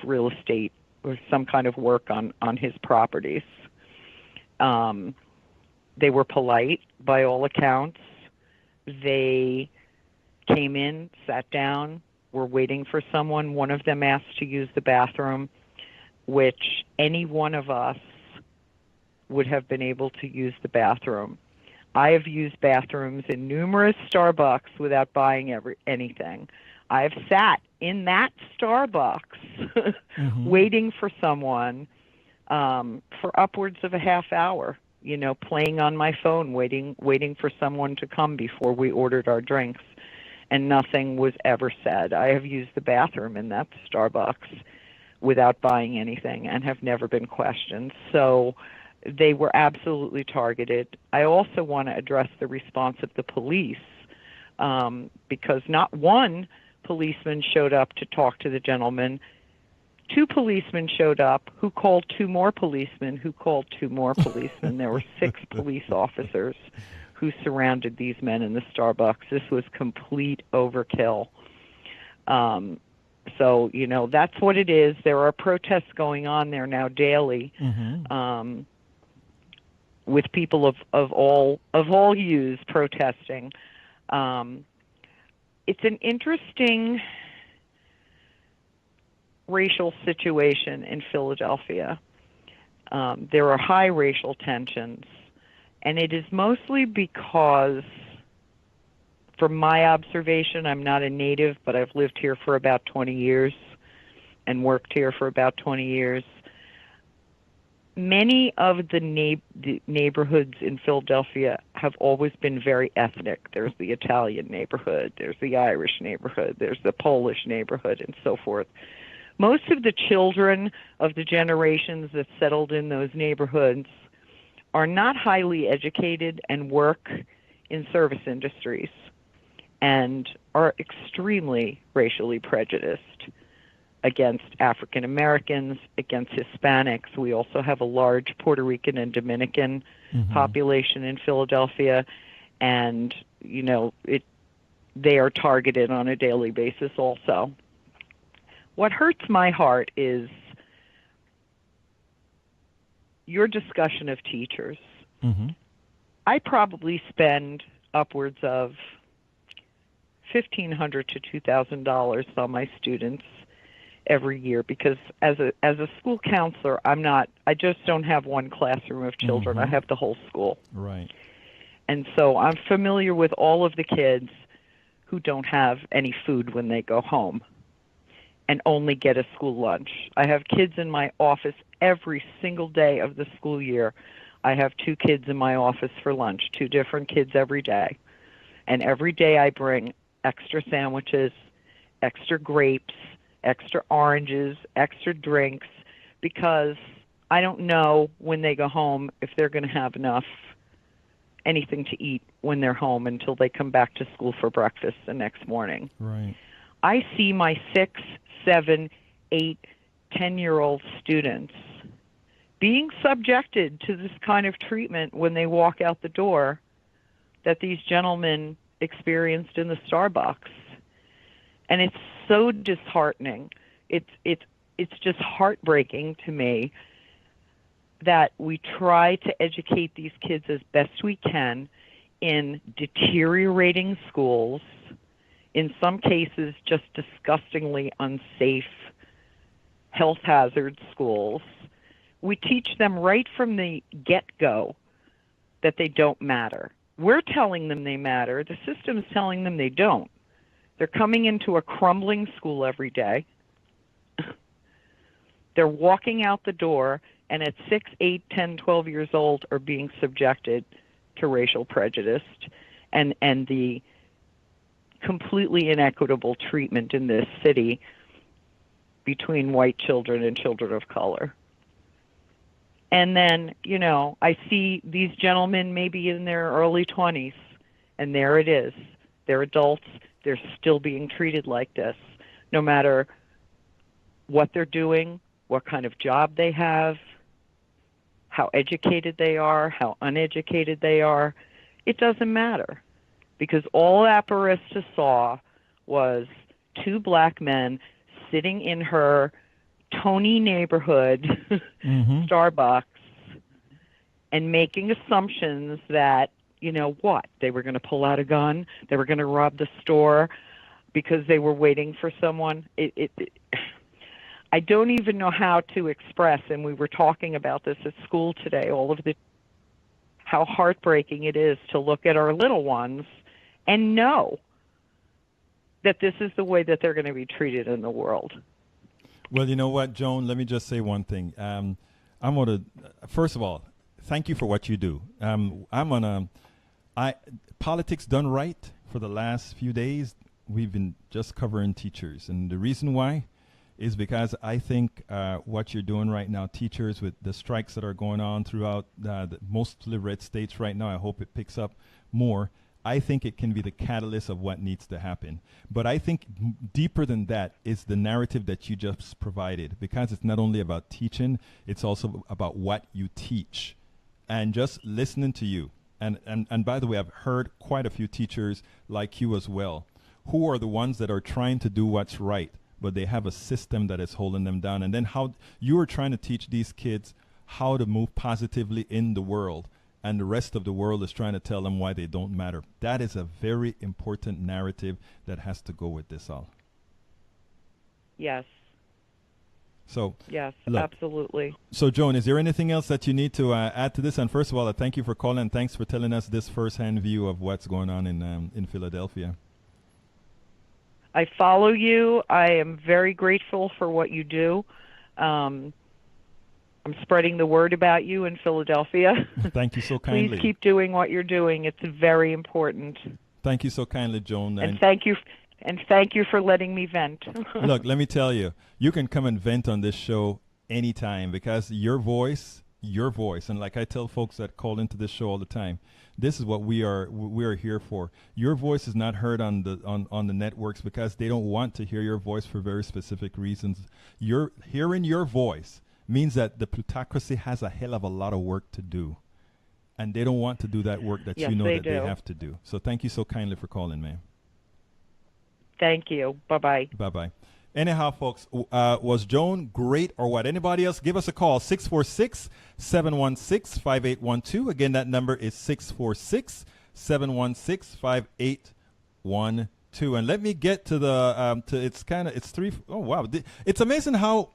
real estate or some kind of work on his properties. They were polite by all accounts. They came in, sat down, were waiting for someone. One of them asked to use the bathroom, which any one of us would have been able to use the bathroom. I have used bathrooms in numerous Starbucks without buying anything. I have sat in that Starbucks waiting for someone for upwards of a half hour, playing on my phone, waiting for someone to come before we ordered our drinks, and nothing was ever said. I have used the bathroom in that Starbucks without buying anything and have never been questioned. So they were absolutely targeted. I also want to address the response of the police because not one policeman showed up to talk to the gentleman. Two policemen showed up who called two more policemen who called two more policemen. There were 6 police officers who surrounded these men in the Starbucks. This was complete overkill. So, that's what it is. There are protests going on there now daily. With people of all hues protesting. It's an interesting racial situation in Philadelphia. There are high racial tensions, and it is mostly because, from my observation, I'm not a native, but I've lived here for about 20 years and worked here for about 20 years. Many of the neighborhoods in Philadelphia have always been very ethnic. There's the Italian neighborhood, there's the Irish neighborhood, there's the Polish neighborhood, and so forth. Most of the children of the generations that settled in those neighborhoods are not highly educated and work in service industries and are extremely racially prejudiced against African Americans, against Hispanics. We also have a large Puerto Rican and Dominican population in Philadelphia, and they are targeted on a daily basis also. What hurts my heart is your discussion of teachers. I probably spend upwards of $1,500 to $2,000 on my students every year because as a school counselor, I just don't have one classroom of children. I have the whole school. Right. And so I'm familiar with all of the kids who don't have any food when they go home and only get a school lunch. I have kids in my office every single day of the school year. I have 2 kids in my office for lunch, 2 different kids every day. And every day I bring extra sandwiches, extra grapes, extra oranges, extra drinks, because I don't know when they go home if they're going to have anything to eat when they're home until they come back to school for breakfast the next morning. Right. I see my 6, 7, 8, 10-year-old students being subjected to this kind of treatment when they walk out the door that these gentlemen experienced in the Starbucks. And it's so disheartening. It's just heartbreaking to me that we try to educate these kids as best we can in deteriorating schools, in some cases just disgustingly unsafe, health hazard schools. We teach them right from the get-go that they don't matter. We're telling them they matter. The system's telling them they don't. They're coming into a crumbling school every day. They're walking out the door, and at 6, 8, 10, 12 years old are being subjected to racial prejudice and the completely inequitable treatment in this city between white children and children of color. And then, you know, I see these gentlemen maybe in their early 20s, and there it is. They're adults. They're still being treated like this, no matter what they're doing, what kind of job they have, how educated they are, how uneducated they are. It doesn't matter, because all that barista saw was two black men sitting in her Tony neighborhood Starbucks and making assumptions that, you know what, they were going to pull out a gun, they were going to rob the store because they were waiting for someone. I don't even know how to express, and we were talking about this at school today, how heartbreaking it is to look at our little ones and know that this is the way that they're going to be treated in the world. Well, you know what, Joan, let me just say one thing. I'm going to, first of all, thank you for what you do. Politics Done Right, for the last few days, we've been just covering teachers. And the reason why is because I think what you're doing right now, teachers, with the strikes that are going on throughout the mostly red states right now, I hope it picks up more. I think it can be the catalyst of what needs to happen. But I think deeper than that is the narrative that you just provided, because it's not only about teaching, it's also about what you teach. And just listening to you, and by the way, I've heard quite a few teachers like you as well, who are the ones that are trying to do what's right, but they have a system that is holding them down. And then how you are trying to teach these kids how to move positively in the world, and the rest of the world is trying to tell them why they don't matter. That is a very important narrative that has to go with this all. Yes. So yes, look, absolutely. So, Joan, is there anything else that you need to add to this? And first of all, thank you for calling, and thanks for telling us this firsthand view of what's going on in Philadelphia. I follow you. I am very grateful for what you do. I'm spreading the word about you in Philadelphia. Thank you so kindly. Please keep doing what you're doing. It's very important. Thank you so kindly, Joan. And thank you for letting me vent. Look, let me tell you, you can come and vent on this show anytime, because your voice, and like I tell folks that call into this show all the time, this is what we are here for. Your voice is not heard on the networks because they don't want to hear your voice for very specific reasons. Hearing your voice means that the plutocracy has a hell of a lot of work to do, and they don't want to do that work that yes, you know they that do. they have to do. So thank you so kindly for calling, ma'am. Thank you. Bye-bye. Bye-bye. Anyhow, folks, was Joan great or what? Anybody else? Give us a call, 646-716-5812. Again, that number is 646-716-5812. And let me get to the, it's three, oh, wow. It's amazing how,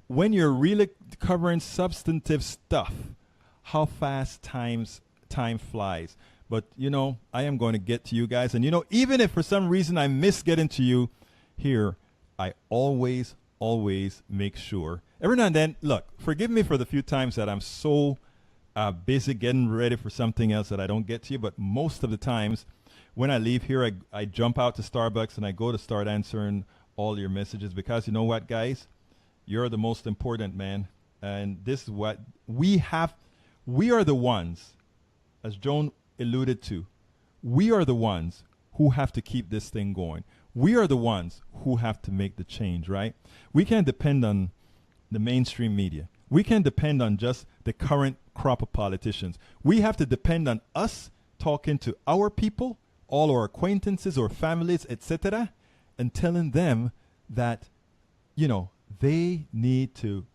when you're really covering substantive stuff, how fast time flies. But, you know, I am going to get to you guys. And, you know, even if for some reason I miss getting to you here, I always make sure. Every now and then, look, forgive me for the few times that I'm so busy getting ready for something else that I don't get to you. But most of the times when I leave here, I jump out to Starbucks and I go to start answering all your messages, because you know what, guys? You're the most important, man. And this is what we have. We are the ones, as Joan alluded to, we are the ones who have to keep this thing going. We are the ones who have to make the change, right? We can't depend on the mainstream media. We can't depend on just the current crop of politicians. We have to depend on us talking to our people all our acquaintances or families, etc., and telling them that, you know, they need to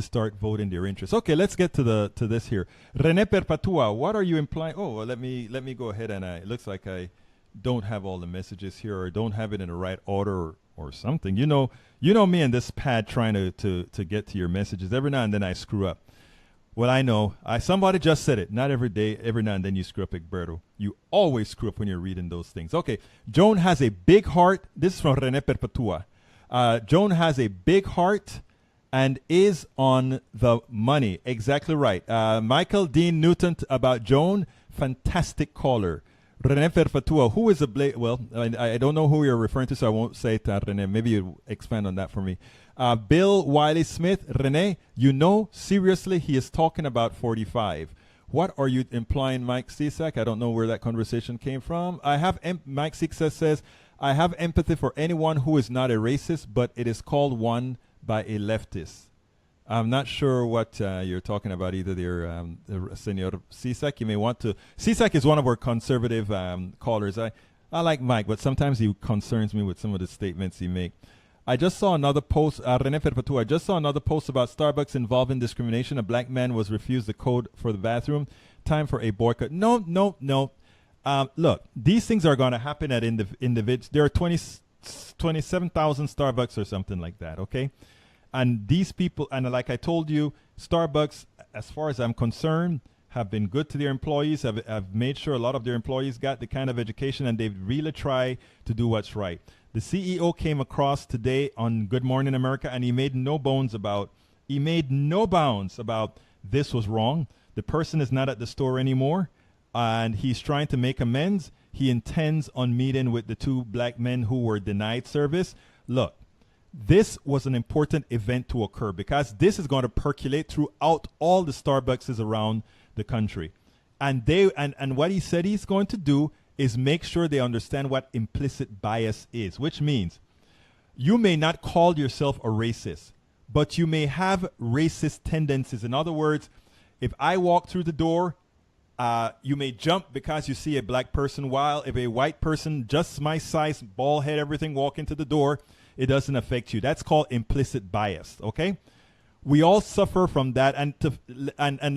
start voting their interests. Okay, let's get to this here. Rene Perpatua, what are you implying? Oh, well, let me go ahead and it looks like I don't have all the messages here, or don't have it in the right order, or something. You know me and this pad trying to get to your messages. Every now and then I screw up. Well, I know. Somebody just said it. Not every day. Every now and then you screw up, Egberto. You always screw up when you're reading those things. Okay. Joan has a big heart. This is from Rene Perpetua. Joan has a big heart and is on the money. Exactly right. Michael Dean Newton about Joan. Fantastic caller. Rene Perpetua, who is a well, I don't know who you're referring to, so I won't say it, Rene. Maybe you expand on that for me. Bill Wiley Smith, Rene, seriously, he is talking about 45. What are you implying, Mike Cisak? I don't know where that conversation came from. Mike Cisak says, I have empathy for anyone who is not a racist, but it is called one by a leftist. I'm not sure what you're talking about either there, Senor Cisak. You may want to. Cisak is one of our conservative callers. I like Mike, but sometimes he concerns me with some of the statements he makes. I just saw another post, Rene Perpetua, I just saw another post about Starbucks involving discrimination. A black man was refused the code for the bathroom. Time for a boycott. No. Look, these things are going to happen at individuals. There are 27,000 Starbucks or something like that, okay? And these people, and like I told you, Starbucks, as far as I'm concerned, have been good to their employees, have made sure a lot of their employees got the kind of education, and they've really tried to do what's right. The CEO came across today on Good Morning America, and he made no bounds about this was wrong. The person is not at the store anymore, and he's trying to make amends. He intends on meeting with the two black men who were denied service. Look, this was an important event to occur because this is going to percolate throughout all the Starbucks around the country. And what he said he's going to do is make sure they understand what implicit bias is, which means you may not call yourself a racist, but you may have racist tendencies. In other words, if I walk through the door, you may jump because you see a black person, while if a white person, just my size, bald head, everything, walk into the door, it doesn't affect you. That's called implicit bias, okay? We all suffer from that, and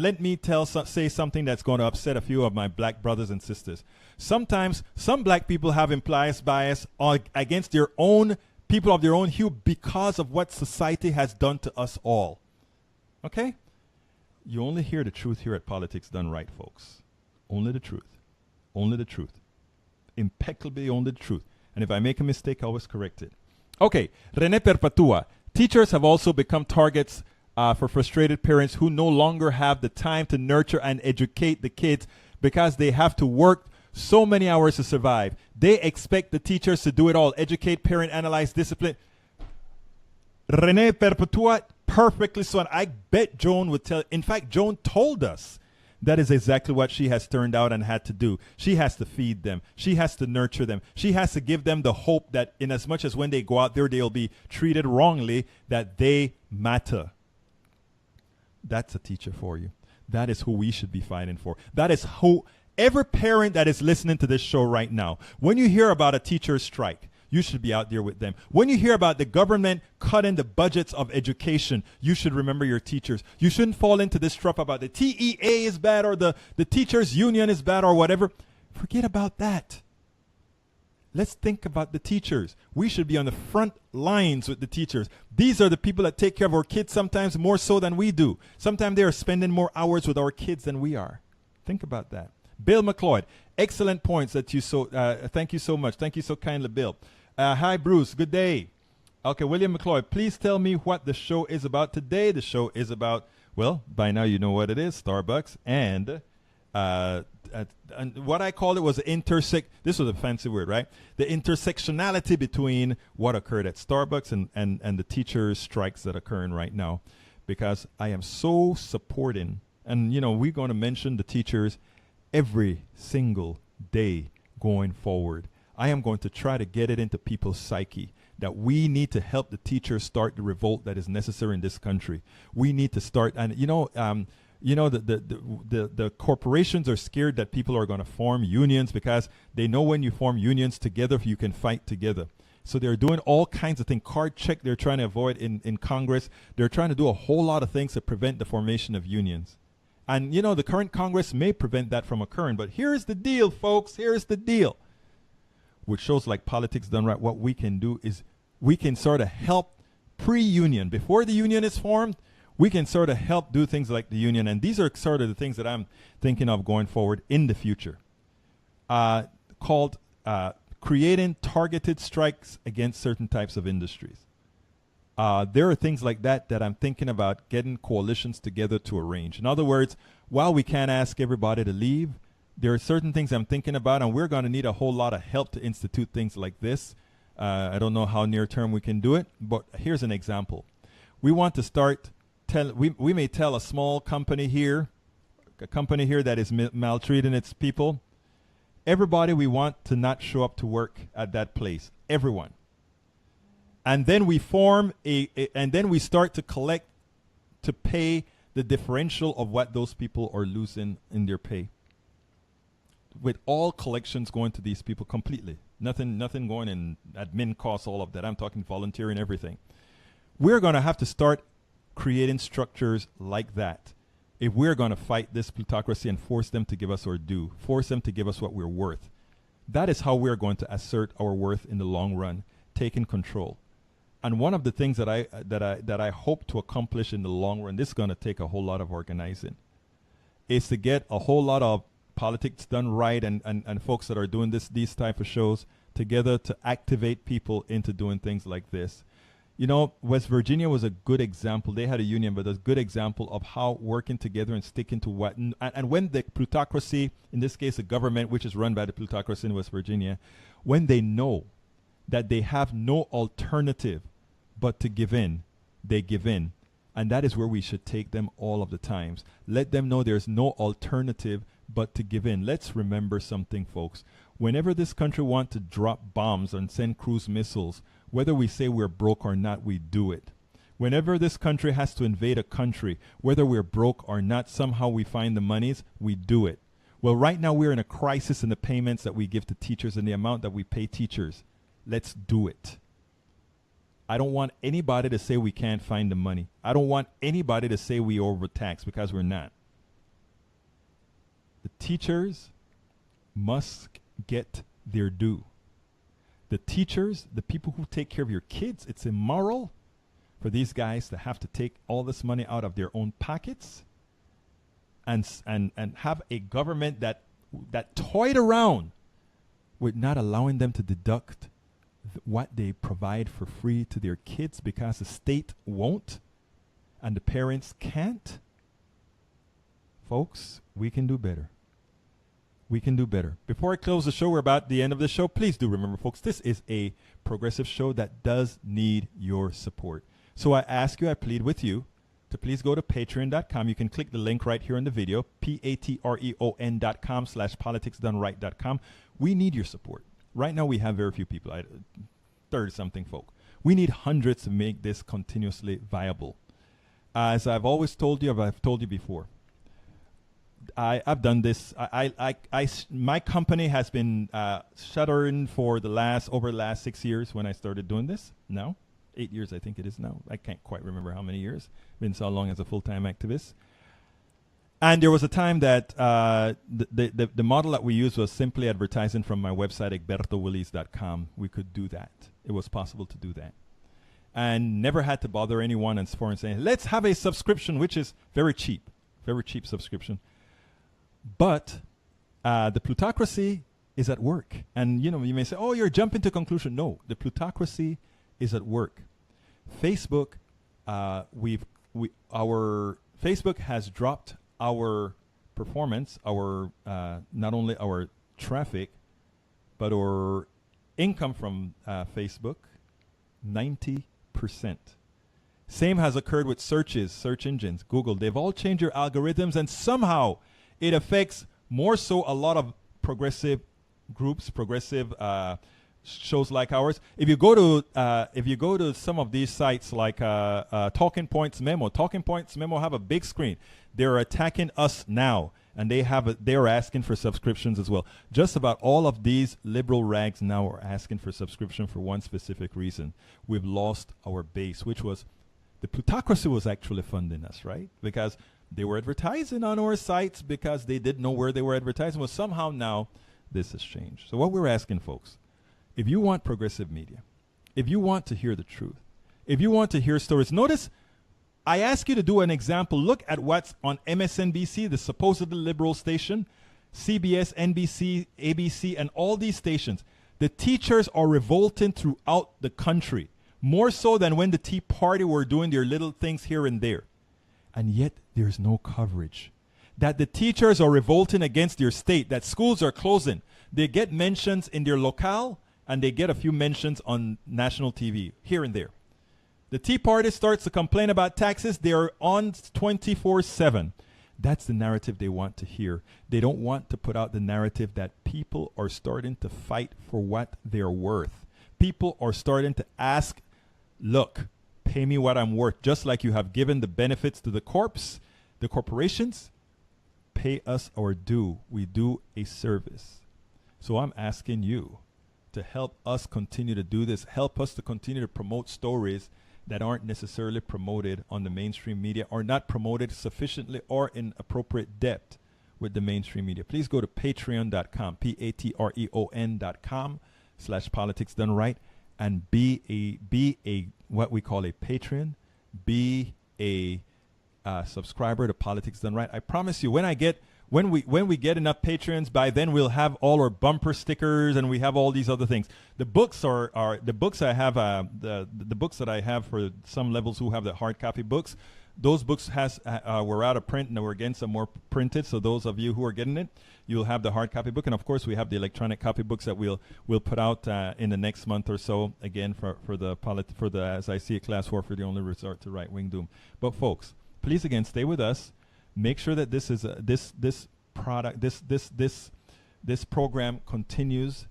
let me say something that's going to upset a few of my black brothers and sisters. Sometimes some black people have implicit bias against their own people of their own hue because of what society has done to us all. Okay? You only hear the truth here at Politics Done Right, folks. Only the truth. Only the truth. Impeccably only the truth. And if I make a mistake, I always correct it. Okay, Rene Perpetua. Teachers have also become targets for frustrated parents who no longer have the time to nurture and educate the kids because they have to work so many hours to survive. They expect the teachers to do it all: educate, parent, analyze, discipline. Rene Perpetua, perfectly so. And I bet Joan would tell. In fact, Joan told us that is exactly what she has turned out and had to do. She has to feed them. She has to nurture them. She has to give them the hope that in as much as when they go out there, they'll be treated wrongly, that they matter. That's a teacher for you. That is who we should be fighting for. That is who every parent that is listening to this show right now, when you hear about a teacher's strike, you should be out there with them. When you hear about the government cutting the budgets of education, you should remember your teachers. You shouldn't fall into this trap about the TEA is bad or the teachers union is bad or whatever. Forget about that. Let's think about the teachers. We should be on the front lines with the teachers. These are the people that take care of our kids sometimes more so than we do. Sometimes they are spending more hours with our kids than we are. Think about that. Bill McLeod, excellent points that you thank you so much. Thank you so kindly, Bill. Hi, Bruce. Good day. Okay, William McLeod, please tell me what the show is about today. The show is about, well, by now you know what it is, Starbucks, and what I called it was this was a fancy word, right? The intersectionality between what occurred at Starbucks and the teachers' strikes that are occurring right now, because I am so supporting, and, we're going to mention the teachers every single day going forward. I am going to try to get it into people's psyche that we need to help the teachers start the revolt that is necessary in this country. We need to start, and You know, the corporations are scared that people are going to form unions because they know when you form unions together, you can fight together. So they're doing all kinds of things. Card check they're trying to avoid in Congress. They're trying to do a whole lot of things to prevent the formation of unions. And, you know, the current Congress may prevent that from occurring. But here's the deal, folks. Here's the deal. Which shows like politics done right. What we can do is we can sort of help pre-union. Before the union is formed, we can sort of help do things like the union. And these are sort of the things that I'm thinking of going forward in the future. Called creating targeted strikes against certain types of industries. There are things like that that I'm thinking about getting coalitions together to arrange. In other words, while we can't ask everybody to leave, there are certain things I'm thinking about, and we're going to need a whole lot of help to institute things like this. I don't know how near term we can do it, but here's an example. We want to start, we may tell a small company here, a company here that is maltreating its people, everybody we want to not show up to work at that place, everyone. And then we form and then we start to collect to pay the differential of what those people are losing in their pay. With all collections going to these people completely. Nothing going in admin costs, all of that. I'm talking volunteering, everything. We're going to have to start creating structures like that if we're going to fight this plutocracy and force them to give us our due, force them to give us what we're worth. That is how we're going to assert our worth in the long run, taking control. And one of the things that I hope to accomplish in the long run, this is going to take a whole lot of organizing, is to get a whole lot of politics done right and folks that are doing these type of shows together to activate people into doing things like this. You know, West Virginia was a good example. They had a union, but a good example of how working together and sticking to what. And when the plutocracy, in this case the government, which is run by the plutocracy in West Virginia, when they know that they have no alternative but to give in, they give in. And that is where we should take them all of the times. Let them know there's no alternative but to give in. Let's remember something, folks. Whenever this country wants to drop bombs and send cruise missiles, whether we say we're broke or not, we do it. Whenever this country has to invade a country, whether we're broke or not, somehow we find the monies, we do it. Well, right now we're in a crisis in the payments that we give to teachers and the amount that we pay teachers. Let's do it. I don't want anybody to say we can't find the money. I don't want anybody to say we overtax, because we're not. The teachers must get their due. The teachers, the people who take care of your kids, it's immoral for these guys to have to take all this money out of their own pockets and have a government that toyed around with not allowing them to deduct what they provide for free to their kids because the state won't and the parents can't. Folks, we can do better. We can do better. Before I close the show, we're about the end of the show. Please do remember, folks, this is a progressive show that does need your support. So I ask you, I plead with you to please go to patreon.com. You can click the link right here in the video, patreon.com/politicsdoneright.com. We need your support. Right now we have very few people, 30-something folk. We need hundreds to make this continuously viable. As I've always told you, I've told you before, I've done this. My company has been shuttering for over the last 6 years when I started doing this. Now, 8 years I think it is now. I can't quite remember how many years. Been so long as a full-time activist. And there was a time that the model that we used was simply advertising from my website, egbertowillies.com. We could do that. It was possible to do that. And never had to bother anyone and saying, let's have a subscription, which is very cheap subscription. But the plutocracy is at work. And, you know, you may say, oh, you're jumping to conclusion. No, the plutocracy is at work. Facebook, our Facebook has dropped our performance, our not only our traffic, but our income from Facebook, 90%. Same has occurred with search engines, Google. They've all changed their algorithms, and somehow it affects more so a lot of progressive groups, progressive shows like ours. If you go to some of these sites like Talking Points Memo have a big screen. They're attacking us now, and they're asking for subscriptions as well. Just about all of these liberal rags now are asking for subscription for one specific reason. We've lost our base, which was the plutocracy was actually funding us, right? Because they were advertising on our sites because they didn't know where they were advertising. Well, somehow now this has changed. So what we're asking, folks, if you want progressive media, if you want to hear the truth, if you want to hear stories, notice I ask you to do an example. Look at what's on MSNBC, the supposedly liberal station, CBS, NBC, ABC, and all these stations. The teachers are revolting throughout the country, more so than when the Tea Party were doing their little things here and there. And yet there's no coverage. That the teachers are revolting against their state, that schools are closing. They get mentions in their locale, and they get a few mentions on national TV here and there. The Tea Party starts to complain about taxes. They're on 24/7. That's the narrative they want to hear. They don't want to put out the narrative that people are starting to fight for what they're worth. People are starting to ask, look, pay me what I'm worth. Just like you have given the benefits to the corporations, pay us our due. We do a service. So I'm asking you to help us continue to do this. Help us to continue to promote stories that aren't necessarily promoted on the mainstream media, or not promoted sufficiently or in appropriate depth with the mainstream media. Please go to patreon.com, patreon.com/politics done right, and be a what we call a patron, be a subscriber to Politics Done Right. I promise you, when we get enough patrons, by then we'll have all our bumper stickers and we have all these other things. The books are the books I have, the books that I have for some levels who have the hard copy books. Those books were out of print and we're getting some more printed. So those of you who are getting it, you'll have the hard copy book, and of course we have the electronic copy books that we'll put out in the next month or so. Again, for the as I see it, class warfare, the only resort to right wing doom. But folks, please again stay with us. Make sure that this is this program continues,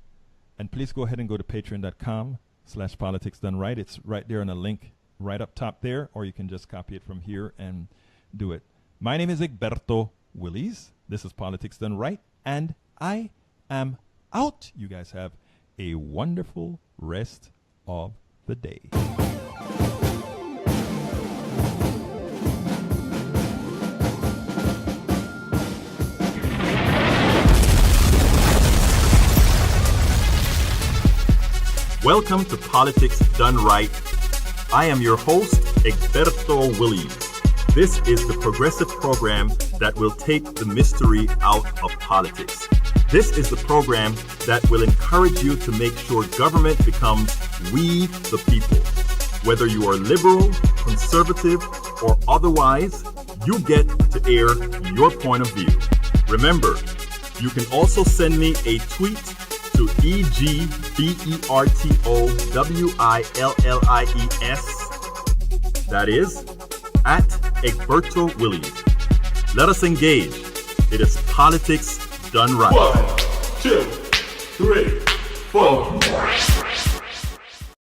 and please go ahead and go to patreon.com/politics done right. It's right there on a link right up top there, or you can just copy it from here and do it. My name is Egberto Willies. This is Politics Done Right, and I am out. You guys have a wonderful rest of the day. Welcome to Politics Done Right. I am your host, Egberto Willies. This is the progressive program that will take the mystery out of politics. This is the program that will encourage you to make sure government becomes we the people. Whether you are liberal, conservative, or otherwise, you get to air your point of view. Remember, you can also send me a tweet to EGBERTOWILLIES. That is at Egberto Willies. Let us engage. It is Politics Done Right. 1, 2, 3, 4.